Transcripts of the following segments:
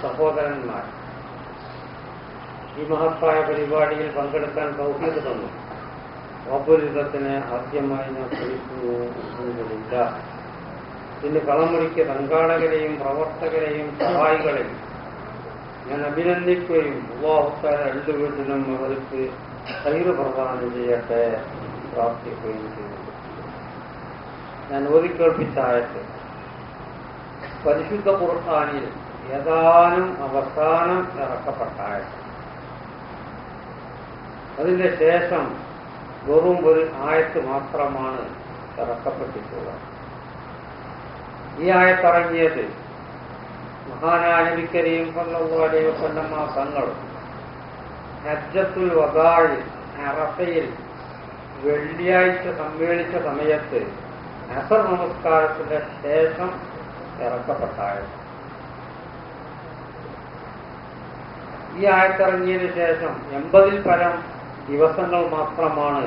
സഹോദരന്മാർ, ഈ മഹത്തായ പരിപാടിയിൽ പങ്കെടുക്കാൻ തൗഫീഖ് തന്നു. റബ്ബുൽ ഇസ്സത്തിനെ ആദ്യമായി ഞാൻ സ്മരിക്കുന്നു. അൽഹംദുലില്ലാ. ഇതിന് കളമൊരുക്കിയ സംഘാടകരെയും പ്രവർത്തകരെയും സഹായികളെയും ഞാൻ അഭിനന്ദിക്കുകയും അല്ലാഹു തആല രണ്ടുവീട്ടിലും അവർക്ക് ഖൈർ പ്രദാനം ചെയ്യട്ടെ പ്രാർത്ഥിക്കുകയും ചെയ്യുന്നു. ഞാൻ ഓതിക്കേൾപ്പിച്ച ആയത്ത് പരിശുദ്ധ ഖുർആനിൽ ഏതാനും അവസാനം ഇറക്കപ്പെട്ട ആയത്ത്. അതിന്റെ ശേഷം വെറും ഒരു ആയത്ത് മാത്രമാണ് ഇറക്കപ്പെട്ടിട്ടുള്ളത്. ഈ ആയത്തിറങ്ങിയത് മഹാനായ നബി കരീം സല്ലല്ലാഹു അലൈഹി വസല്ലം തങ്ങൾ ഹജ്ജത്തുൽ വദാഇൽ അറഫയിൽ വെള്ളിയാഴ്ച സമ്മേളിച്ച സമയത്ത് അസർ നമസ്കാരത്തിന്റെ ശേഷം ഇറക്കപ്പെട്ട ആയത്ത്. ഈ ആയത്തിറങ്ങിയതിനു ശേഷം 80-ൽ പരം ദിവസങ്ങൾ മാത്രമാണ്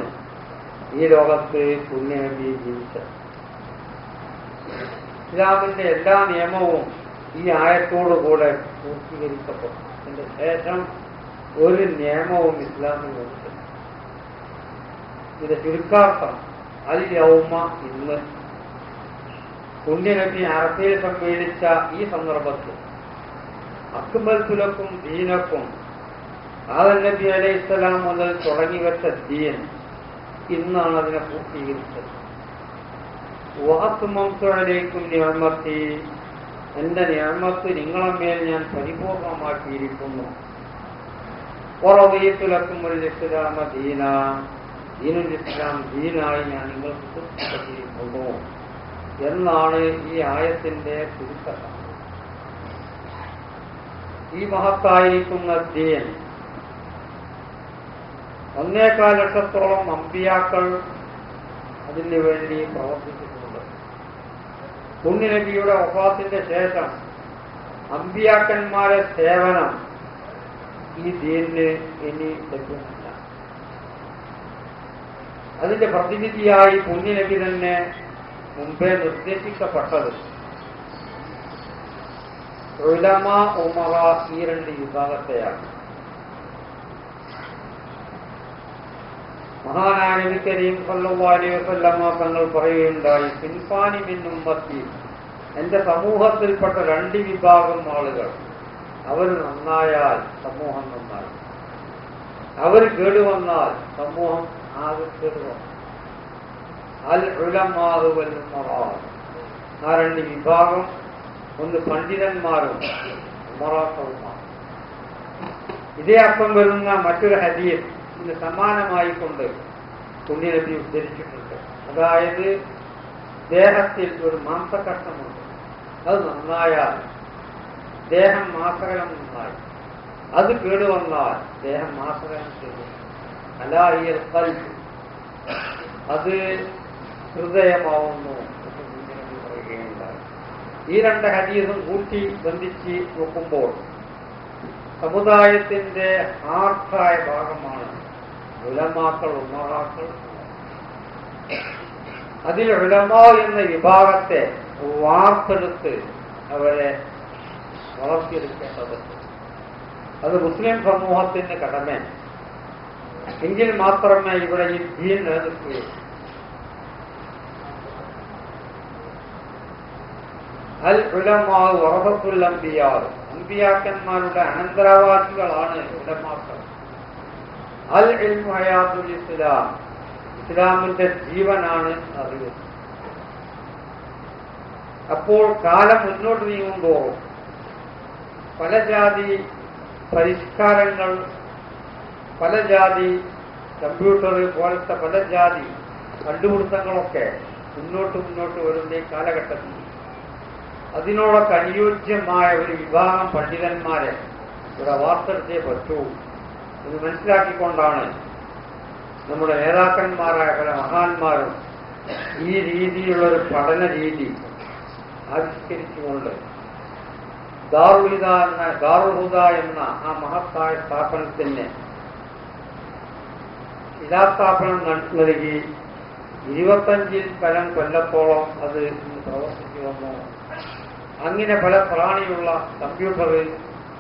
ഈ ലോകത്ത് പുണ്യനബി ജീവിച്ചത്. ഇസ്ലാമിന്റെ എല്ലാ നിയമവും ഈ ആയത്തോടുകൂടെ പൂർത്തീകരിക്കപ്പെട്ടു. അതിന്റെ ശേഷം ഒരു നിയമവും ഇസ്ലാമിൽ വന്നിട്ടില്ല. ഇതിന്റെ ചുരുക്കാർത്ഥം അൽ യൗമ, ഇന്ന് പുണ്യനബി അറഫയിൽ സമ്മേളിച്ച ഈ സന്ദർഭത്തിൽ അക്മൽതു ലക്കും ദീനക്കും ആദം നബി അലൈഹിസ്സലാം മുതൽ തുടങ്ങിവെച്ച ദീൻ ഇന്നാണ് അതിനെ പൂർത്തീകരിച്ചത്. വഅത്മംതു അലൈക്കും നിഅമതി, എന്റെ നിഅമത്ത് നിങ്ങളെമേൽ ഞാൻ പരിപൂർണമാക്കിയിരിക്കുന്നു. വറദീതു ലക്കുമുൽ ഇസ്ലാമ ദീന, ദീനുൽ ഇസ്ലാം ദീനായി ഞാൻ നിങ്ങൾക്ക് തൃപ്തിപ്പെട്ടിരിക്കുന്നു എന്നാണ് ഈ ആയത്തിന്റെ ചുരുക്കം. ഈ മഹത്തായിരിക്കുന്ന ദീൻ 1.25 ലക്ഷത്തോളം അമ്പിയാക്കൾ അതിനു വേണ്ടി പ്രവർത്തിച്ചിട്ടുണ്ട്. പുണ്യനബിയുടെ വഫാത്തിന്റെ ശേഷം അമ്പിയാക്കന്മാരെ സേവനം ഈ ദീനിന് ഇനി ലഭ്യമല്ല. അതിന്റെ പ്രതിനിധിയായി പുണ്യനബി തന്നെ മുമ്പേ നിർദ്ദേശിക്കപ്പെട്ടത് ഉലമ, ഉമറ, ഈ 2 വിഭാഗത്തെയാണ്. മഹാനായ നബി കരീം സല്ലല്ലാഹു അലൈഹി വസല്ലം തങ്ങൾ പറയുകയുണ്ടായി, സിൻഫാനി മിൻ ഉമ്മത്തി, എന്റെ സമൂഹത്തിൽപ്പെട്ട 2 വിഭാഗം ആളുകൾ, അവർ നന്നായാൽ സമൂഹം നന്നായി, അവർ കേടുവന്നാൽ സമൂഹം ആകെ കേടുവന്നു. അൽ ഉലമാഉ വൽ ഉമറാ, ആ 2 വിഭാഗം, ഒന്ന് പണ്ഡിതന്മാരും ഉമറാക്കളുമാണ്. ഇതേ അർത്ഥം വരുന്ന മറ്റൊരു ഹദീസ് ഇതിന് സമാനമായിക്കൊണ്ട് പുണ്യനബി ഉദ്ധരിച്ചിട്ടുണ്ട്. അതായത് ദേഹത്തിൽ ഒരു മാംസകഷ്ണമുണ്ട്, അത് നന്നായാൽ ദേഹം മാസകലം നന്നായി, അത് കേടുവന്നാൽ ദേഹം മാസകലം കേടുവന്നു. അലാഹിയൽ ഖൽബ്, അത് ഹൃദയമാവുന്നു എന്ന് പുണ്യനബി പറയുകയുണ്ടായി. ഈ 2 ഹദീസും കൂട്ടി ബന്ധിച്ച് നോക്കുമ്പോൾ സമുദായത്തിന്റെ ആർക്കായ ഭാഗമാണ് ഉലമാക്കൾ, ഉമറാക്കൾ. അതിൽ ഉലമ എന്ന വിഭാഗത്തെ വാർത്തെടുത്ത് അവരെ വളർത്തിയെടുക്കേണ്ടതുണ്ട്. അത് മുസ്ലിം സമൂഹത്തിന്റെ കടമ. എങ്കിൽ മാത്രമേ ഇവിടെ ഈ ദീൻ നിലനിൽക്കുകയുള്ളൂ. അൽ ഉലമാ വറസത്തുൽ അംബിയാ, അമ്പിയാക്കന്മാരുടെ അനന്തരാവാസികളാണ് ഉലമാക്കൾ. അൽ ഇൽമു ഹയാത്തുൽ ഇസ്ലാം, ഇസ്ലാമിന്റെ ജീവനാണ് അറിവ്. അപ്പോൾ കാലം മുന്നോട്ട് നീങ്ങുമ്പോൾ പല ജാതി പരിഷ്കാരങ്ങൾ, പല ജാതി കമ്പ്യൂട്ടർ പോലത്തെ പല ജാതി കണ്ടുപിടുത്തങ്ങളൊക്കെ മുന്നോട്ട് വരുന്ന ഈ കാലഘട്ടത്തിൽ അതിനോടൊക്കെ അനുയോജ്യമായ ഒരു വിഭാഗം പണ്ഡിതന്മാരെ ഇവിടെ വാർത്തെടുത്തേ പറ്റൂ എന്ന് മനസ്സിലാക്കിക്കൊണ്ടാണ് നമ്മുടെ നേതാക്കന്മാരായ പല മഹാന്മാരും ഈ രീതിയിലുള്ളൊരു പഠന രീതി ആവിഷ്കരിച്ചുകൊണ്ട് ദാറുൽ ഹുദ എന്ന ആ മഹത്തായ സ്ഥാപനത്തിന് ശിലാസ്ഥാപനം നൽകി 25-ൽ പരം കൊല്ലത്തോളം അത് ഇന്ന് പ്രവർത്തിച്ചു വന്നു. അങ്ങനെ പല പ്രാണിയുള്ള കമ്പ്യൂട്ടർ,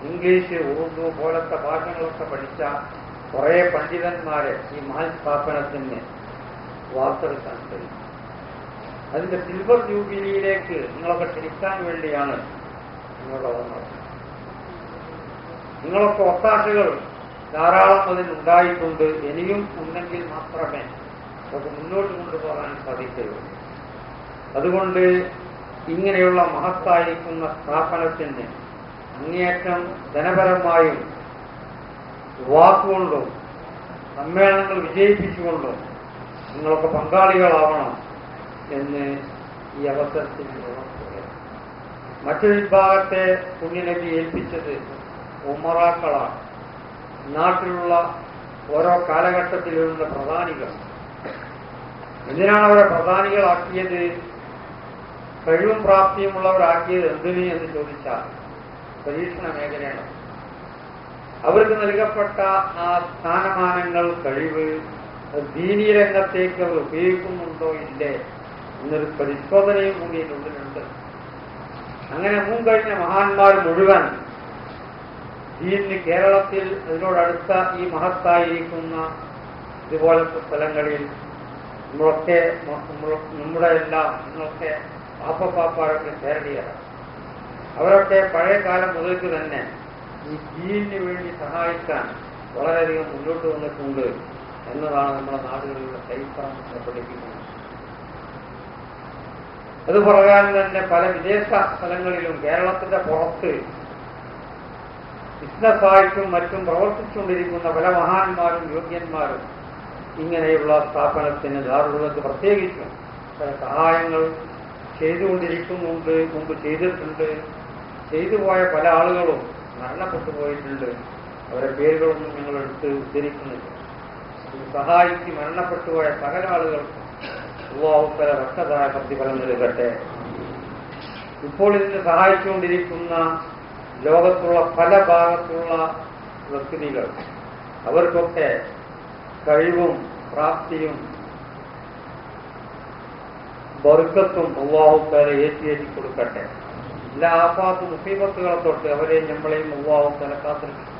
ഇംഗ്ലീഷ്, ഉറുദു പോലത്തെ ഭാഷകളൊക്കെ പഠിച്ച കുറേ പണ്ഡിതന്മാരെ ഈ മഹൽ സ്ഥാപനത്തിന് വാർത്തെടുക്കാൻ കഴിയും. അതിന്റെ സിൽവർ ജൂബിലിയിലേക്ക് നിങ്ങളൊക്കെ ക്ഷണിക്കാൻ വേണ്ടിയാണ് നിങ്ങളുടെ വന്നത്. നിങ്ങളൊക്കെ ഒത്താശകൾ ധാരാളം അതിനുണ്ടായിട്ടുണ്ട്. ഇനിയും ഉണ്ടെങ്കിൽ മാത്രമേ അത് മുന്നോട്ട് കൊണ്ടുപോകാൻ സാധിക്കുകയുള്ളൂ. അതുകൊണ്ട് ഇങ്ങനെയുള്ള മഹത്തായിരിക്കുന്ന സ്ഥാപനത്തിന് അങ്ങേയറ്റം ധനപരമായും വാക്കുകൊണ്ടും സമ്മേളനങ്ങൾ വിജയിപ്പിച്ചുകൊണ്ടും നിങ്ങളൊക്കെ പങ്കാളികളാവണം എന്ന് ഈ അവസരത്തിൽ പറയാം. മറ്റൊരു വിഭാഗത്തെ പുണ്യനബി ഏൽപ്പിച്ചത് ഉമറാക്കളാണ്. നാട്ടിലുള്ള ഓരോ കാലഘട്ടത്തിലുള്ള പ്രധാനികൾ. എന്തിനാണ് അവരെ പ്രധാനികളാക്കിയത്? കഴിവും പ്രാപ്തിയുമുള്ളവരാക്കിയത് എന്തിന് എന്ന് ചോദിച്ചാൽ പരീക്ഷണ മേഖലയാണ്. അവർക്ക് നൽകപ്പെട്ട ആ സ്ഥാനമാനങ്ങൾ, കഴിവ് ദീനീ രംഗത്തേക്ക് അവർ ഉപയോഗിക്കുന്നുണ്ടോ ഇല്ലേ എന്നൊരു പരിശോധനയും കൂടി ഉള്ളിലുണ്ട്. അങ്ങനെ മുൻകഴിഞ്ഞ മഹാന്മാർ മുഴുവൻ ദീനിന് കേരളത്തിൽ അതിനോടടുത്ത ഈ മഹത്തായിരിക്കുന്ന ഇതുപോലത്തെ സ്ഥലങ്ങളിൽ നമ്മുടെ എല്ലാം നിങ്ങളൊക്കെ പാപ്പാരൊക്കെ കേരളീയരാണ്. അവരൊക്കെ പഴയ കാലം മുതൽക്ക് തന്നെ ഈ ദീനിന് വേണ്ടി സഹായിക്കാൻ വളരെയധികം മുന്നോട്ട് വന്നിട്ടുണ്ട് എന്നതാണ് നമ്മുടെ നാടുകളിലുള്ള ചരിത്രം പഠിപ്പിക്കുന്നത്. അത് പ്രകാരം തന്നെ പല വിദേശ സ്ഥലങ്ങളിലും കേരളത്തിന്റെ പുറത്ത് ബിസിനസ്സായിട്ടും മറ്റും പ്രവർത്തിച്ചുകൊണ്ടിരിക്കുന്ന പല മഹാന്മാരും യോഗ്യന്മാരും ഇങ്ങനെയുള്ള സ്ഥാപനത്തിന് ദാറുള്ളത് പ്രത്യേകിച്ചും പല സഹായങ്ങൾ ചെയ്തുകൊണ്ടിരിക്കുന്നുണ്ട്, മുമ്പ് ചെയ്തിട്ടുണ്ട്. ചെയ്തുപോയ പല ആളുകളും മരണപ്പെട്ടു പോയിട്ടുണ്ട്. അവരുടെ പേരുകളൊന്നും ഞങ്ങൾ എടുത്ത് ഉദ്ധരിക്കുന്നില്ല. സഹായിച്ച് മരണപ്പെട്ടുപോയ സകല ആളുകൾക്കും അല്ലാഹുവ രക്ഷതായ പ്രതിഫലം നൽകട്ടെ. ഇപ്പോൾ ഇതിന് സഹായിച്ചുകൊണ്ടിരിക്കുന്ന ലോകത്തുള്ള പല ഭാഗത്തുള്ള വ്യക്തികൾ, അവർക്കൊക്കെ കഴിവും പ്രാപ്തിയും ബർക്കത്തും അല്ലാഹുവ ഏറ്റി കൊടുക്കട്ടെ. എല്ലാ ആഫാത്ത് മുസീബത്തുകളെ തൊട്ട് അവരെയും നമ്മളെയും അല്ലാഹുവ കാത്തിരിക്കും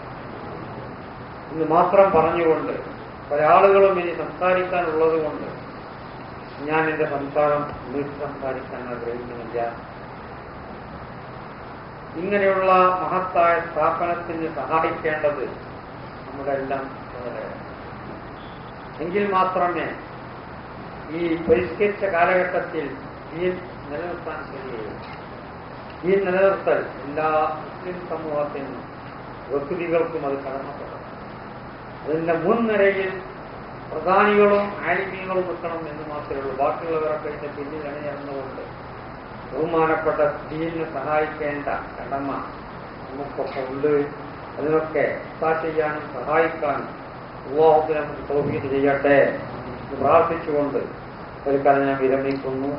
എന്ന് മാത്രം പറഞ്ഞുകൊണ്ട് പല ആളുകളും ഇനി സംസാരിക്കാനുള്ളത് കൊണ്ട് ഞാൻ എന്റെ സംസാരം സംസാരിക്കാൻ ആഗ്രഹിക്കുന്നില്ല. ഇങ്ങനെയുള്ള മഹത്തായ സ്ഥാപനത്തിന് സഹായിക്കേണ്ടത് നമ്മുടെ എല്ലാം ചുമതലയാണ്. എങ്കിൽ മാത്രമേ ഈ പരിഷ്കരിച്ച കാലഘട്ടത്തിൽ ദീൻ നിലനിർത്താൻ കഴിയുകയുള്ളൂ. ദീൻ നിലനിർത്തൽ എല്ലാ മുസ്ലിം സമൂഹത്തിനും വ്യക്തികൾക്കും അത് കടമപ്പെടണം. അതിന്റെ മുൻനിരയിൽ പ്രധാനികളും ആലിമീങ്ങളും നിൽക്കണം എന്ന് മാത്രമേ ഉള്ളൂ. ബാക്കിയുള്ളവരൊക്കെ ഇതിന്റെ പിന്നിൽ അണിനിരന്നുകൊണ്ട് ബഹുമാനപ്പെട്ട ദീനിനെ സഹായിക്കേണ്ട കടമ നമുക്കൊക്കെ ഉണ്ട്. അതിനൊക്കെ ചെയ്യാനും സഹായിക്കാനും അല്ലാഹുവിനെ നമുക്ക് തൗഫീഖ് ചെയ്യട്ടെ എന്ന് പ്രാർത്ഥിച്ചുകൊണ്ട് ഒരു കാലം ഞാൻ വിരമിക്കുന്നു.